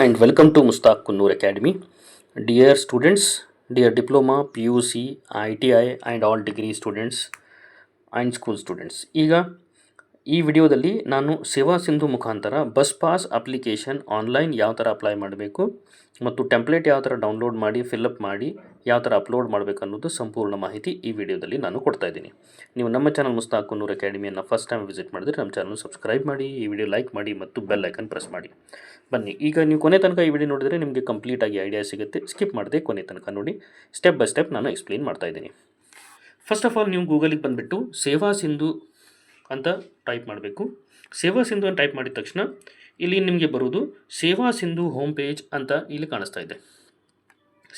and welcome to Mustaq Kunnur Academy. Dear students, dear diploma, PUC, ITI and all degree students and school students. ಈ ವಿಡಿಯೋದಲ್ಲಿ ನಾನು ಸೇವಾ ಸಿಂಧು ಮುಖಾಂತರ bus pass application online ಯಾವ ಥರ apply ಮಾಡಬೇಕು ಮತ್ತು ಟೆಂಪ್ಲೇಟ್ ಯಾವ ಥರ ಡೌನ್ಲೋಡ್ ಮಾಡಿ ಫಿಲ್ಅಪ್ ಮಾಡಿ ಯಾವ ಥರ ಅಪ್ಲೋಡ್ ಮಾಡಬೇಕು ಅನ್ನೋದು ಸಂಪೂರ್ಣ ಮಾಹಿತಿ ಈ ವಿಡಿಯೋದಲ್ಲಿ ನಾನು ಕೊಡ್ತಾ ಇದ್ದೀನಿ. ನೀವು ನಮ್ಮ ಚಾನಲ್ ಮುಸ್ತಾಕ್ ಕುನ್ನೂರ್ ಅಕಾಡೆಮಿಯನ್ನು ಫಸ್ಟ್ ಟೈಮ್ ವಿಸಿಟ್ ಮಾಡಿದ್ರೆ ನಮ್ಮ ಚಾನಲ್ ಸಬ್ಸ್ಕ್ರೈಬ್ ಮಾಡಿ, ಈ ವಿಡಿಯೋ ಲೈಕ್ ಮಾಡಿ ಮತ್ತು ಬೆಲ್ ಐಕನ್ ಪ್ರೆಸ್ ಮಾಡಿ. ಬನ್ನಿ, ಈಗ ನೀವು ಕೊನೆ ತನಕ ಈ ವಿಡಿಯೋ ನೋಡಿದರೆ ನಿಮಗೆ ಕಂಪ್ಲೀಟಾಗಿ ಐಡಿಯಾ ಸಿಗುತ್ತೆ. ಸ್ಕಿಪ್ ಮಾಡದೆ ಕೊನೆ ತನಕ ನೋಡಿ. ಸ್ಟೆಪ್ ಬೈ ಸ್ಟೆಪ್ ನಾನು ಎಕ್ಸ್ಪ್ಲೇನ್ ಮಾಡ್ತಾ ಇದ್ದೀನಿ. ಫಸ್ಟ್ ಆಫ್ ಆಲ್ ನೀವು ಗೂಗಲಿಗೆ ಬಂದುಬಿಟ್ಟು ಸೇವಾ ಸಿಂಧು ಅಂತ ಟೈಪ್ ಮಾಡಬೇಕು. ಸೇವಾ ಸಿಂಧು ಅಂತ ಟೈಪ್ ಮಾಡಿದ ತಕ್ಷಣ ಇಲ್ಲಿ ನಿಮಗೆ ಬರೋದು ಸೇವಾ ಸಿಂಧು ಹೋಮ್ ಪೇಜ್ ಅಂತ ಇಲ್ಲಿ ಕಾಣಿಸ್ತಾ ಇದೆ.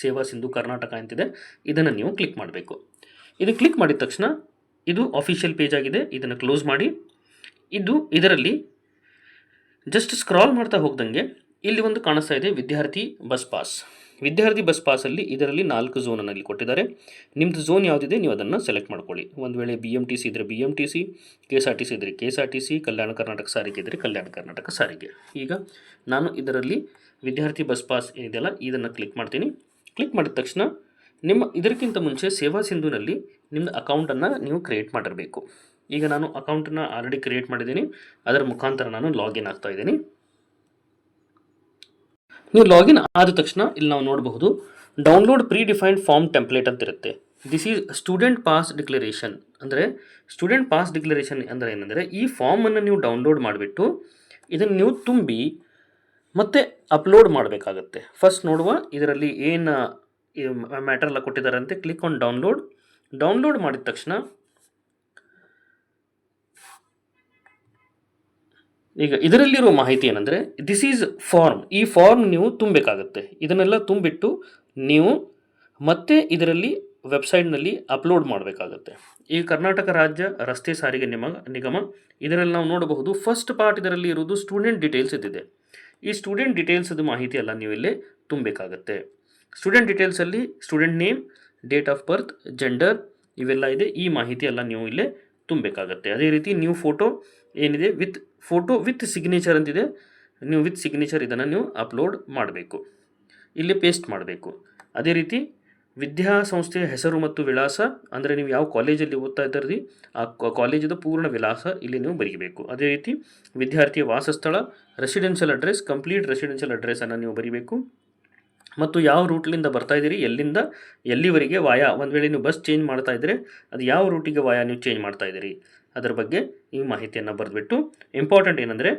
ಸೇವಾ ಸಿಂಧು ಕರ್ನಾಟಕ ಅಂತಿದೆ. ಇದನ್ನು ನೀವು ಕ್ಲಿಕ್ ಮಾಡಬೇಕು. ಇದು ಕ್ಲಿಕ್ ಮಾಡಿದ ತಕ್ಷಣ ಇದು ಅಫಿಷಿಯಲ್ ಪೇಜ್ ಆಗಿದೆ. ಇದನ್ನು ಕ್ಲೋಸ್ ಮಾಡಿ. ಇದರಲ್ಲಿ ಜಸ್ಟ್ ಸ್ಕ್ರಾಲ್ ಮಾಡ್ತಾ ಹೋಗ್ದಂಗೆ ಇಲ್ಲಿ ಒಂದು ಕಾಣಿಸ್ತಾ ಇದೆ ವಿದ್ಯಾರ್ಥಿ ಬಸ್ ಪಾಸ್. ವಿದ್ಯಾರ್ಥಿ ಬಸ್ ಪಾಸಲ್ಲಿ ಇದರಲ್ಲಿ 4 ಝೋನಲ್ಲಿ ಕೊಟ್ಟಿದ್ದಾರೆ. ನಿಮ್ಮದು ಝೋನ್ ಯಾವುದಿದೆ ನೀವು ಅದನ್ನು ಸೆಲೆಕ್ಟ್ ಮಾಡ್ಕೊಳ್ಳಿ. ಒಂದು ವೇಳೆ BMTC ಇದ್ದರೆ BMTC, KSRTC ಇದ್ದರೆ KSRTC, ಕಲ್ಯಾಣ ಕರ್ನಾಟಕ ಸಾರಿಗೆ ಇದ್ದರೆ ಕಲ್ಯಾಣ ಕರ್ನಾಟಕ ಸಾರಿಗೆ. ಈಗ ನಾನು ಇದರಲ್ಲಿ ವಿದ್ಯಾರ್ಥಿ ಬಸ್ ಪಾಸ್ ಏನಿದೆಯಲ್ಲ ಇದನ್ನು ಕ್ಲಿಕ್ ಮಾಡ್ತೀನಿ. ಕ್ಲಿಕ್ ಮಾಡಿದ ತಕ್ಷಣ ಇದಕ್ಕಿಂತ ಮುಂಚೆ ಸೇವಾ ಸಿಂಧುನಲ್ಲಿ ನಿಮ್ಮದು ಅಕೌಂಟನ್ನು ನೀವು ಕ್ರಿಯೇಟ್ ಮಾಡಿರಬೇಕು. ಈಗ ನಾನು ಅಕೌಂಟನ್ನು ಆಲ್ರೆಡಿ ಕ್ರಿಯೇಟ್ ಮಾಡಿದ್ದೀನಿ. ಅದರ ಮುಖಾಂತರ ನಾನು ಲಾಗಿನ್ ಆಗ್ತಾ ಇದ್ದೀನಿ. ನೀವು ಲಾಗಿನ್ ಆದ ತಕ್ಷಣ ಇಲ್ಲಿ ನಾವು ನೋಡಬಹುದು download predefined form template ಅಂತ ಇರುತ್ತೆ. This is student pass declaration. ಅಂದರೆ ಸ್ಟೂಡೆಂಟ್ ಪಾಸ್ ಡಿಕ್ಲರೇಷನ್ ಅಂದರೆ ಏನಂದರೆ ಈ ಫಾರ್ಮನ್ನು ನೀವು ಡೌನ್ಲೋಡ್ ಮಾಡಿಬಿಟ್ಟು ಇದನ್ನು ನೀವು ತುಂಬಿ ಮತ್ತೆ ಅಪ್ಲೋಡ್ ಮಾಡಬೇಕಾಗತ್ತೆ. ಫಸ್ಟ್ ನೋಡುವ ಇದರಲ್ಲಿ ಏನು ಮ್ಯಾಟರ್ ಎಲ್ಲ ಕೊಟ್ಟಿದ್ದಾರಂತೆ. ಕ್ಲಿಕ್ ಆನ್ ಡೌನ್ಲೋಡ್ ಮಾಡಿದ ತಕ್ಷಣ ಈಗ ಇದರಲ್ಲಿರೋ ಮಾಹಿತಿ ಏನಂದರೆ ದಿಸ್ ಈಸ್ ಫಾರ್ಮ್. ಈ ಫಾರ್ಮ್ ನೀವು ತುಂಬಬೇಕಾಗತ್ತೆ. ಇದನ್ನೆಲ್ಲ ತುಂಬಿಟ್ಟು ನೀವು ಮತ್ತೆ ಇದರಲ್ಲಿ ವೆಬ್ಸೈಟ್ನಲ್ಲಿ ಅಪ್ಲೋಡ್ ಮಾಡಬೇಕಾಗತ್ತೆ. ಈ ಕರ್ನಾಟಕ ರಾಜ್ಯ ರಸ್ತೆ ಸಾರಿಗೆ ನಿಗಮ ಇದರಲ್ಲಿ ನಾವು ನೋಡಬಹುದು ಫಸ್ಟ್ ಪಾರ್ಟ್ ಇದರಲ್ಲಿ ಇರೋದು ಸ್ಟೂಡೆಂಟ್ ಡೀಟೇಲ್ಸ್ ಇದ್ದಿದೆ. ಈ ಸ್ಟೂಡೆಂಟ್ ಡೀಟೇಲ್ಸದು ಮಾಹಿತಿ ಎಲ್ಲ ನೀವು ಇಲ್ಲೇ ತುಂಬಬೇಕಾಗತ್ತೆ. ಸ್ಟೂಡೆಂಟ್ ಡೀಟೇಲ್ಸಲ್ಲಿ student name, date of birth, gender ಇವೆಲ್ಲ ಇದೆ. ಈ ಮಾಹಿತಿ ಎಲ್ಲ ನೀವು ಇಲ್ಲೇ ತುಂಬಬೇಕಾಗತ್ತೆ. ಅದೇ ರೀತಿ ನೀವು ಫೋಟೋ ಏನಿದೆ ಫೋಟೋ ವಿತ್ ಸಿಗ್ನೇಚರ್ ಅಂತಿದೆ. ನೀವು ವಿತ್ ಸಿಗ್ನೇಚರ್ ಇದನ್ನು ನೀವು ಅಪ್ಲೋಡ್ ಮಾಡಬೇಕು, ಇಲ್ಲಿ ಪೇಸ್ಟ್ ಮಾಡಬೇಕು. ಅದೇ ರೀತಿ ವಿದ್ಯಾಸಂಸ್ಥೆಯ ಹೆಸರು ಮತ್ತು ವಿಳಾಸ, ಅಂದರೆ ನೀವು ಯಾವ ಕಾಲೇಜಲ್ಲಿ ಓದ್ತಾ ಇದ್ದೀರಿ ಆ ಕಾಲೇಜದ ಪೂರ್ಣ ವಿಳಾಸ ಇಲ್ಲಿ ನೀವು ಬರೀಬೇಕು. ಅದೇ ರೀತಿ ವಿದ್ಯಾರ್ಥಿಯ ವಾಸಸ್ಥಳ, ರೆಸಿಡೆನ್ಷಿಯಲ್ ಅಡ್ರೆಸ್, ಕಂಪ್ಲೀಟ್ ರೆಸಿಡೆನ್ಷಿಯಲ್ ಅಡ್ರೆಸ್ಸನ್ನು ನೀವು ಬರೀಬೇಕು. ಮತ್ತು ಯಾವ ರೂಟ್ಲಿಂದ ಬರ್ತಾ ಇದ್ದೀರಿ, ಎಲ್ಲಿಂದ ಎಲ್ಲಿವರೆಗೆ ವಾಯಾ, ಒಂದು ವೇಳೆ ನೀವು ಬಸ್ ಚೇಂಜ್ ಮಾಡ್ತಾ ಇದ್ದರೆ ಅದು ಯಾವ ರೂಟಿಗೆ ವಾಯಾ ನೀವು ಚೇಂಜ್ ಮಾಡ್ತಾ ಇದ್ದೀರಿ ಅದರ ಬಗ್ಗೆ ಈ ಮಾಹಿತಿಯನ್ನು ಬರೆದ್ಬಿಟ್ಟು ಇಂಪಾರ್ಟೆಂಟ್ ಏನಂದರೆ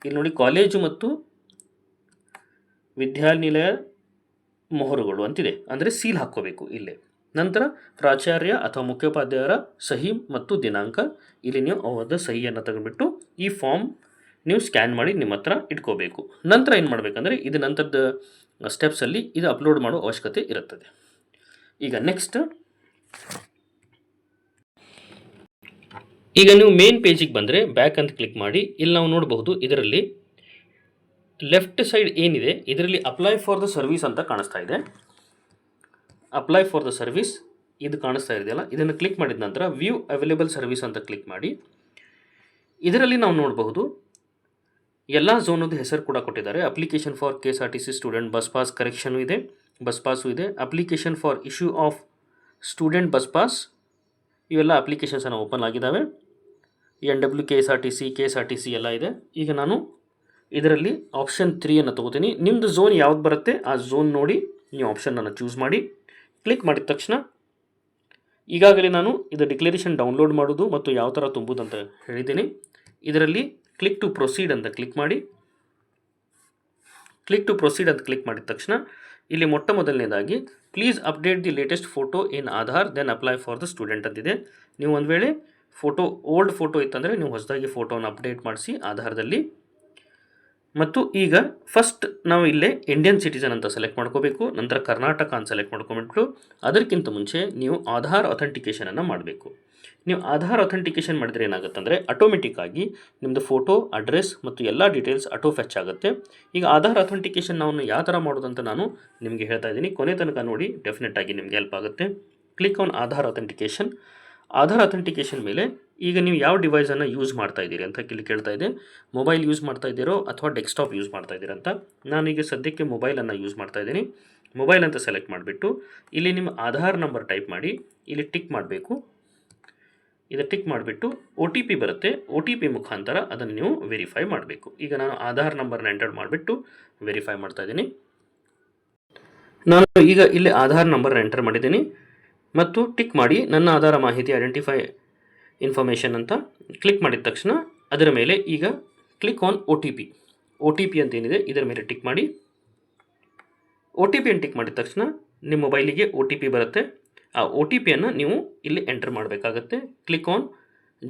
ಇಲ್ಲಿ ನೋಡಿ ಕಾಲೇಜು ಮತ್ತು ವಿದ್ಯಾನಿಲಯ ಮೊಹರುಗಳು ಅಂತಿದೆ, ಅಂದರೆ ಸೀಲ್ ಹಾಕ್ಕೋಬೇಕು ಇಲ್ಲೇ. ನಂತರ ಪ್ರಾಚಾರ್ಯ ಅಥವಾ ಮುಖ್ಯೋಪಾಧ್ಯಾಯರ ಸಹಿ ಮತ್ತು ದಿನಾಂಕ ಇಲ್ಲಿ ನೀವು ಅವರ ಸಹಿಯನ್ನು ತೆಗೆದುಬಿಟ್ಟು ಈ ಫಾರ್ಮ್ ನೀವು ಸ್ಕ್ಯಾನ್ ಮಾಡಿ ನಿಮ್ಮ ಹತ್ರ ಇಟ್ಕೋಬೇಕು. ನಂತರ ಏನು ಮಾಡಬೇಕಂದ್ರೆ ಇದು ನಂತರದ ಸ್ಟೆಪ್ಸಲ್ಲಿ ಇದು ಅಪ್ಲೋಡ್ ಮಾಡೋ ಅವಶ್ಯಕತೆ ಇರುತ್ತದೆ. ಈಗ ನೆಕ್ಸ್ಟ್ ಈಗ ನೀವು ಮೇನ್ ಪೇಜಿಗೆ ಬಂದರೆ ಬ್ಯಾಕ್ ಅಂತ ಕ್ಲಿಕ್ ಮಾಡಿ. ಇಲ್ಲಿ ನಾವು ನೋಡಬಹುದು ಇದರಲ್ಲಿ ಲೆಫ್ಟ್ ಸೈಡ್ ಏನಿದೆ ಇದರಲ್ಲಿ ಅಪ್ಲೈ ಫಾರ್ ದ ಸರ್ವಿಸ್ ಅಂತ ಕಾಣಿಸ್ತಾ ಇದೆ. ಅಪ್ಲೈ ಫಾರ್ ದ ಸರ್ವಿಸ್ ಇದು ಕಾಣಿಸ್ತಾ ಇದೆಯಲ್ಲ, ಇದನ್ನು ಕ್ಲಿಕ್ ಮಾಡಿದ ನಂತರ ವ್ಯೂ ಅವೈಲೇಬಲ್ ಸರ್ವಿಸ್ ಅಂತ ಕ್ಲಿಕ್ ಮಾಡಿ. ಇದರಲ್ಲಿ ನಾವು ನೋಡಬಹುದು ಎಲ್ಲ ಝೋನದು ಹೆಸರು ಕೂಡ ಕೊಟ್ಟಿದ್ದಾರೆ. Application for KSRTC student bus pass correction ಇದೆ, ಬಸ್ ಪಾಸು ಇದೆ. Application for issue of student bus pass ಇವೆಲ್ಲ ಅಪ್ಲಿಕೇಶನ್ಸನ್ನು ಓಪನ್ ಆಗಿದ್ದಾವೆ. NW KSRTC ಎಲ್ಲ ಇದೆ. ಈಗ ನಾನು ಇದರಲ್ಲಿ ಆಪ್ಷನ್ 3 ತೊಗೋತೀನಿ. ನಿಮ್ಮದು ಝೋನ್ ಯಾವ್ದು ಬರುತ್ತೆ ಆ ಝೋನ್ ನೋಡಿ ನೀವು ಆಪ್ಷನನ್ನು ಚೂಸ್ ಮಾಡಿ. ಕ್ಲಿಕ್ ಮಾಡಿದ ತಕ್ಷಣ ಈಗಾಗಲೇ ನಾನು ಇದು ಡಿಕ್ಲರೇಷನ್ ಡೌನ್ಲೋಡ್ ಮಾಡೋದು ಮತ್ತು ಯಾವ ಥರ ತುಂಬುದು ಅಂತ ಹೇಳಿದ್ದೀನಿ. ಇದರಲ್ಲಿ ಕ್ಲಿಕ್ ಟು ಪ್ರೊಸೀಡ್ ಅಂತ ಕ್ಲಿಕ್ ಮಾಡಿ. ಕ್ಲಿಕ್ ಟು ಪ್ರೊಸೀಡ್ ಅಂತ ಕ್ಲಿಕ್ ಮಾಡಿದ ತಕ್ಷಣ ಇಲ್ಲಿ ಮೊಟ್ಟ ಮೊದಲನೇದಾಗಿ please update the latest photo in Aadhaar then apply for the student ಅಂತಿದೆ. ನೀವು ಒಂದು ವೇಳೆ ಓಲ್ಡ್ ಫೋಟೋ ಇತ್ತಂದರೆ ನೀವು ಹೊಸದಾಗಿ ಫೋಟೋನ ಅಪ್ಡೇಟ್ ಮಾಡಿಸಿ ಆಧಾರದಲ್ಲಿ. ಮತ್ತು ಈಗ ಫಸ್ಟ್ ನಾವು ಇಲ್ಲೇ ಇಂಡಿಯನ್ ಸಿಟಿಸನ್ ಅಂತ ಸೆಲೆಕ್ಟ್ ಮಾಡ್ಕೋಬೇಕು. ನಂತರ ಕರ್ನಾಟಕ ಅಂತ ಸೆಲೆಕ್ಟ್ ಮಾಡ್ಕೊಂಬಿಟ್ಟು ಅದಕ್ಕಿಂತ ಮುಂಚೆ ನೀವು ಆಧಾರ್ ಅಥೆಂಟಿಕೇಷನನ್ನು ಮಾಡಬೇಕು. ನೀವು ಆಧಾರ್ ಅಥೆಂಟಿಕೇಷನ್ ಮಾಡಿದರೆ ಏನಾಗುತ್ತೆ ಅಂದರೆ ಆಟೋಮೆಟಿಕ್ ಆಗಿ ನಿಮ್ಮದು ಫೋಟೋ, ಅಡ್ರೆಸ್ ಮತ್ತು ಎಲ್ಲ ಡೀಟೇಲ್ಸ್ ಆಟೋ ಫೆಚ್ ಆಗುತ್ತೆ. ಈಗ ಆಧಾರ್ ಅಥೆಂಟಿಕೇಷನ್ ನಾವು ಯಾವ ಥರ ಮಾಡೋದಂತ ನಾನು ನಿಮಗೆ ಹೇಳ್ತಾ ಇದ್ದೀನಿ. ಕೊನೆ ತನಕ ನೋಡಿ, ಡೆಫಿನೆಟ್ ಆಗಿ ನಿಮಗೆ ಹೆಲ್ಪ್ ಆಗುತ್ತೆ. Click on Aadhaar authentication. Aadhaar authentication ಮೇಲೆ ಈಗ ನೀವು ಯಾವ ಡಿವೈಸನ್ನು ಯೂಸ್ ಮಾಡ್ತಾ ಇದ್ದೀರಿ ಅಂತ ಇಲ್ಲಿ ಕೇಳ್ತಾ ಇದೆ. ಮೊಬೈಲ್ ಯೂಸ್ ಮಾಡ್ತಾ ಇದ್ದೀರೋ ಅಥವಾ ಡೆಸ್ಕ್ಟಾಪ್ ಯೂಸ್ ಮಾಡ್ತಾ ಇದ್ದೀರಾ ಅಂತ. ನಾನೀಗ ಸದ್ಯಕ್ಕೆ ಮೊಬೈಲನ್ನು ಯೂಸ್ ಮಾಡ್ತಾ ಇದ್ದೀನಿ. ಮೊಬೈಲ್ ಅಂತ ಸೆಲೆಕ್ಟ್ ಮಾಡಿಬಿಟ್ಟು ಇಲ್ಲಿ ನಿಮ್ಮ ಆಧಾರ್ ನಂಬರ್ ಟೈಪ್ ಮಾಡಿ ಇಲ್ಲಿ ಟಿಕ್ ಮಾಡಬೇಕು. ಇದು ಟಿಕ್ ಮಾಡಿಬಿಟ್ಟು ಒ ಟಿ ಪಿ ಬರುತ್ತೆ. ಒ ಟಿ ಪಿ ಮುಖಾಂತರ ಅದನ್ನು ನೀವು ವೆರಿಫೈ ಮಾಡಬೇಕು. ಈಗ ನಾನು ಆಧಾರ್ ನಂಬರ್ನ ಎಂಟರ್ ಮಾಡಿಬಿಟ್ಟು ವೆರಿಫೈ ಮಾಡ್ತಾ ಇದ್ದೀನಿ. ನಾನು ಈಗ ಇಲ್ಲಿ ಆಧಾರ್ ನಂಬರ್ನ ಎಂಟರ್ ಮಾಡಿದ್ದೀನಿ ಮತ್ತು ಟಿಕ್ ಮಾಡಿ ನನ್ನ ಆಧಾರ ಮಾಹಿತಿ ಐಡೆಂಟಿಫೈ ಇನ್ಫಾರ್ಮೇಷನ್ ಅಂತ ಕ್ಲಿಕ್ ಮಾಡಿದ ತಕ್ಷಣ ಅದರ ಮೇಲೆ ಈಗ click on O T P. O T P ಅಂತ ಏನಿದೆ ಇದರ ಮೇಲೆ ಟಿಕ್ ಮಾಡಿ. ಒ ಟಿ ಪಿಯನ್ನು ಟಿಕ್ ಮಾಡಿದ ತಕ್ಷಣ ನಿಮ್ಮ ಮೊಬೈಲಿಗೆ ಒ ಟಿ ಪಿ ಬರುತ್ತೆ. ಆ ಒ ಟಿ ಪಿಯನ್ನು ನೀವು ಇಲ್ಲಿ ಎಂಟರ್ ಮಾಡಬೇಕಾಗತ್ತೆ. Click on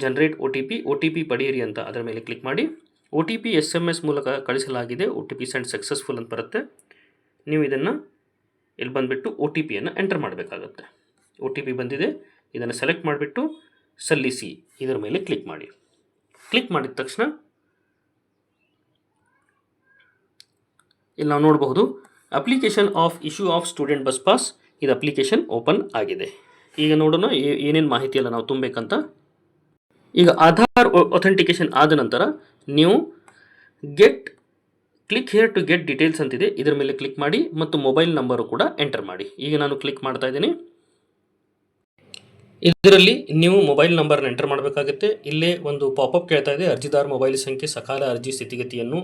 generate O T P ಪಡೆಯಿರಿ ಅಂತ ಅದರ ಮೇಲೆ ಕ್ಲಿಕ್ ಮಾಡಿ. ಒ ಟಿ ಪಿ SMS ಮೂಲಕ ಕಳಿಸಲಾಗಿದೆ, O T P send successful ಅಂತ ಬರುತ್ತೆ. ನೀವು ಇದನ್ನು ಇಲ್ಲಿ ಬಂದುಬಿಟ್ಟು ಒ ಟಿ ಪಿಯನ್ನು ಎಂಟರ್ ಮಾಡಬೇಕಾಗತ್ತೆ. ಒ ಟಿ ಪಿ ಬಂದಿದೆ, ಇದನ್ನು ಸೆಲೆಕ್ಟ್ ಮಾಡಿಬಿಟ್ಟು ಸಲ್ಲಿಸಿ ಇದರ ಮೇಲೆ ಕ್ಲಿಕ್ ಮಾಡಿ. ಕ್ಲಿಕ್ ಮಾಡಿದ ತಕ್ಷಣ ಇಲ್ಲಿ ನಾವು ನೋಡಬಹುದು application of issue of student bus pass. ಇದು ಅಪ್ಲಿಕೇಶನ್ ಓಪನ್ ಆಗಿದೆ. ಈಗ ನೋಡೋಣ ಏನೇನು ಮಾಹಿತಿಯೆಲ್ಲ ನಾವು ತುಂಬಬೇಕಂತ. ಈಗ ಆಧಾರ್ ಅಥೆಂಟಿಕೇಶನ್ ಆದ ನಂತರ ನೀವು click here to get details ಅಂತಿದೆ, ಇದರ ಮೇಲೆ ಕ್ಲಿಕ್ ಮಾಡಿ ಮತ್ತು ಮೊಬೈಲ್ ನಂಬರು ಕೂಡ ಎಂಟರ್ ಮಾಡಿ. ಈಗ ನಾನು ಕ್ಲಿಕ್ ಮಾಡ್ತಾ ಇದ್ದೀನಿ. ಇದರಲ್ಲಿ ನೀವು ಮೊಬೈಲ್ ನಂಬರ್ನ ಎಂಟರ್ ಮಾಡಬೇಕಾಗುತ್ತೆ. ಇಲ್ಲೇ ಒಂದು ಪಾಪಪ್ ಕೇಳ್ತಾ ಇದೆ, ಅರ್ಜಿದಾರ ಮೊಬೈಲ್ ಸಂಖ್ಯೆ ಸಕಾಲ ಅರ್ಜಿ ಸ್ಥಿತಿಗತಿಯನ್ನು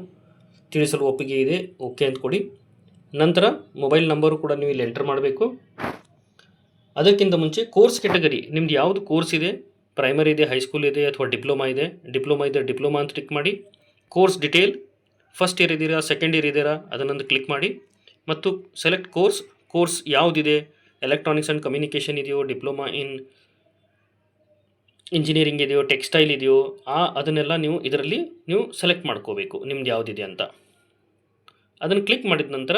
ತಿಳಿಸಲು ಒಪ್ಪಿಗೆ ಇದೆ, ಓಕೆ ಅಂತ ಕೊಡಿ. ನಂತರ ಮೊಬೈಲ್ ನಂಬರು ಕೂಡ ನೀವು ಇಲ್ಲಿ ಎಂಟರ್ ಮಾಡಬೇಕು. ಅದಕ್ಕಿಂತ ಮುಂಚೆ ಕೋರ್ಸ್ ಕ್ಯಾಟಗರಿ ನಿಮ್ದು ಯಾವುದು ಕೋರ್ಸ್ ಇದೆ, ಪ್ರೈಮರಿ ಇದೆ, ಹೈಸ್ಕೂಲ್ ಇದೆ ಅಥವಾ ಡಿಪ್ಲೊಮಾ ಇದೆ ಡಿಪ್ಲೊಮಾ ಅಂತ ಕ್ಲಿಕ್ ಮಾಡಿ. ಕೋರ್ಸ್ ಡಿಟೇಲ್ ಫಸ್ಟ್ ಇಯರ್ ಇದ್ದೀರಾ, ಸೆಕೆಂಡ್ ಇಯರ್ ಇದ್ದೀರಾ ಅದನ್ನೊಂದು ಕ್ಲಿಕ್ ಮಾಡಿ ಮತ್ತು ಸೆಲೆಕ್ಟ್ ಕೋರ್ಸ್ ಯಾವುದಿದೆ, ಎಲೆಕ್ಟ್ರಾನಿಕ್ಸ್ ಆ್ಯಂಡ್ ಕಮ್ಯುನಿಕೇಷನ್ ಇದೆಯೋ, ಡಿಪ್ಲೊಮಾ ಇನ್ ಇಂಜಿನಿಯರಿಂಗ್ ಇದೆಯೋ, ಟೆಕ್ಸ್ಟೈಲ್ ಇದೆಯೋ ಅದನ್ನೆಲ್ಲ ನೀವು ಇದರಲ್ಲಿ ನೀವು ಸೆಲೆಕ್ಟ್ ಮಾಡ್ಕೋಬೇಕು ನಿಮ್ದು ಯಾವುದಿದೆ ಅಂತ. ಅದನ್ನು ಕ್ಲಿಕ್ ಮಾಡಿದ ನಂತರ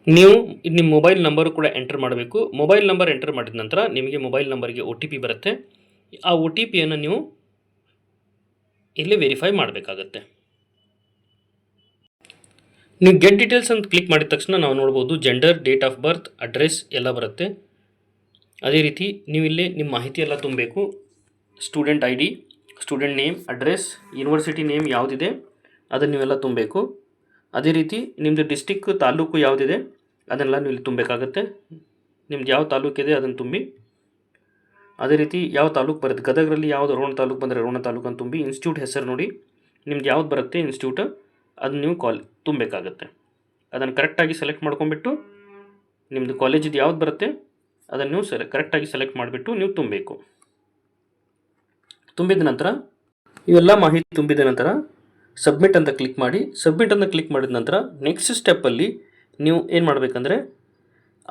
ನೀವು ನಿಮ್ಮ ಮೊಬೈಲ್ ನಂಬರು ಕೂಡ ಎಂಟರ್ ಮಾಡಬೇಕು. ಮೊಬೈಲ್ ನಂಬರ್ ಎಂಟರ್ ಮಾಡಿದ ನಂತರ ನಿಮಗೆ ಮೊಬೈಲ್ ನಂಬರ್ಗೆ ಒ ಟಿ ಪಿ ಬರುತ್ತೆ. ಆ ಒ ಟಿ ಪಿಯನ್ನು ನೀವು ಇಲ್ಲಿ ವೆರಿಫೈ ಮಾಡಬೇಕಾಗತ್ತೆ. ನೀವು ಗೆಟ್ ಡೀಟೇಲ್ಸ್ ಅಂತ ಕ್ಲಿಕ್ ಮಾಡಿದ ತಕ್ಷಣ ನಾವು ನೋಡ್ಬೋದು gender, date of birth, address ಎಲ್ಲ ಬರುತ್ತೆ. ಅದೇ ರೀತಿ ನೀವು ಇಲ್ಲಿ ನಿಮ್ಮ ಮಾಹಿತಿ ಎಲ್ಲ ತುಂಬಬೇಕು. Student ID, student name, address, university name ಯಾವುದಿದೆ ಅದನ್ನು ನೀವೆಲ್ಲ ತುಂಬಬೇಕು. ಅದೇ ರೀತಿ ನಿಮ್ಮದು ಡಿಸ್ಟಿಕ್, ತಾಲೂಕು ಯಾವುದಿದೆ ಅದನ್ನೆಲ್ಲ ನೀವು ಇಲ್ಲಿ ತುಂಬಬೇಕಾಗತ್ತೆ. ನಿಮ್ದು ಯಾವ ತಾಲೂಕಿದೆ ಅದನ್ನು ತುಂಬಿ. ಅದೇ ರೀತಿ ಯಾವ ತಾಲೂಕು ಬರುತ್ತೆ, ಗದಗರಲ್ಲಿ ಯಾವುದು ರೋಣ ತಾಲೂಕು ಬಂದರೆ ರೋಣ ತಾಲೂಕು ಅಂತ ತುಂಬಿ. ಇನ್ಸ್ಟಿಟ್ಯೂಟ್ ಹೆಸರು ನೋಡಿ, ನಿಮ್ದು ಯಾವ್ದು ಬರುತ್ತೆ ಇನ್ಸ್ಟಿಟ್ಯೂಟ್ ಅದನ್ನು ನೀವು ತುಂಬಬೇಕಾಗತ್ತೆ. ಅದನ್ನು ಕರೆಕ್ಟಾಗಿ ಸೆಲೆಕ್ಟ್ ಮಾಡ್ಕೊಂಬಿಟ್ಟು ನಿಮ್ಮದು ಕಾಲೇಜಿದು ಯಾವ್ದು ಬರುತ್ತೆ ಅದನ್ನು ನೀವು ಕರೆಕ್ಟಾಗಿ ಸೆಲೆಕ್ಟ್ ಮಾಡಿಬಿಟ್ಟು ನೀವು ತುಂಬಬೇಕು. ತುಂಬಿದ ನಂತರ ಇವೆಲ್ಲ ಮಾಹಿತಿ ತುಂಬಿದ ನಂತರ ಸಬ್ಮಿಟ್ ಅಂತ ಕ್ಲಿಕ್ ಮಾಡಿ. ಸಬ್ಮಿಟ್ ಅಂತ ಕ್ಲಿಕ್ ಮಾಡಿದ ನಂತರ ನೆಕ್ಸ್ಟ್ ಸ್ಟೆಪ್ಪಲ್ಲಿ ನೀವು ಏನು ಮಾಡಬೇಕಂದ್ರೆ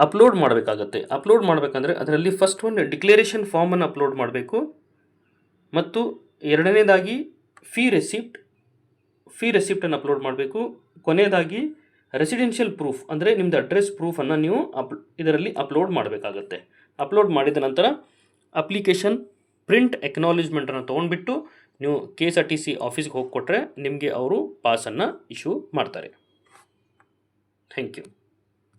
ಅಪ್ಲೋಡ್ ಮಾಡಬೇಕಾಗತ್ತೆ. ಅಪ್ಲೋಡ್ ಮಾಡಬೇಕಂದ್ರೆ ಅದರಲ್ಲಿ ಫಸ್ಟ್ ಒಂದು ಡಿಕ್ಲರೇಷನ್ ಫಾರ್ಮನ್ನು ಅಪ್ಲೋಡ್ ಮಾಡಬೇಕು ಮತ್ತು ಎರಡನೇದಾಗಿ ಫೀ ರೆಸಿಪ್ಟನ್ನು ಅಪ್ಲೋಡ್ ಮಾಡಬೇಕು. ಕೊನೆಯದಾಗಿ ರೆಸಿಡೆನ್ಷಿಯಲ್ ಪ್ರೂಫ್ ಅಂದರೆ ನಿಮ್ಮದು ಅಡ್ರೆಸ್ ಪ್ರೂಫನ್ನು ನೀವು ಇದರಲ್ಲಿ ಅಪ್ಲೋಡ್ ಮಾಡಬೇಕಾಗತ್ತೆ. ಅಪ್ಲೋಡ್ ಮಾಡಿದ ನಂತರ ಅಪ್ಲಿಕೇಶನ್ ಪ್ರಿಂಟ್ ಎಕ್ನಾಲೇಜ್ಮೆಂಟನ್ನು ತೊಗೊಂಡ್ಬಿಟ್ಟು ನೀವು KSRTC ಆಫೀಸ್ಗೆ ಹೋಗಿ ಕೊಟ್ಟರೆ ನಿಮಗೆ ಅವರು ಪಾಸನ್ನು ಇಶ್ಯೂ ಮಾಡ್ತಾರೆ. Thank you.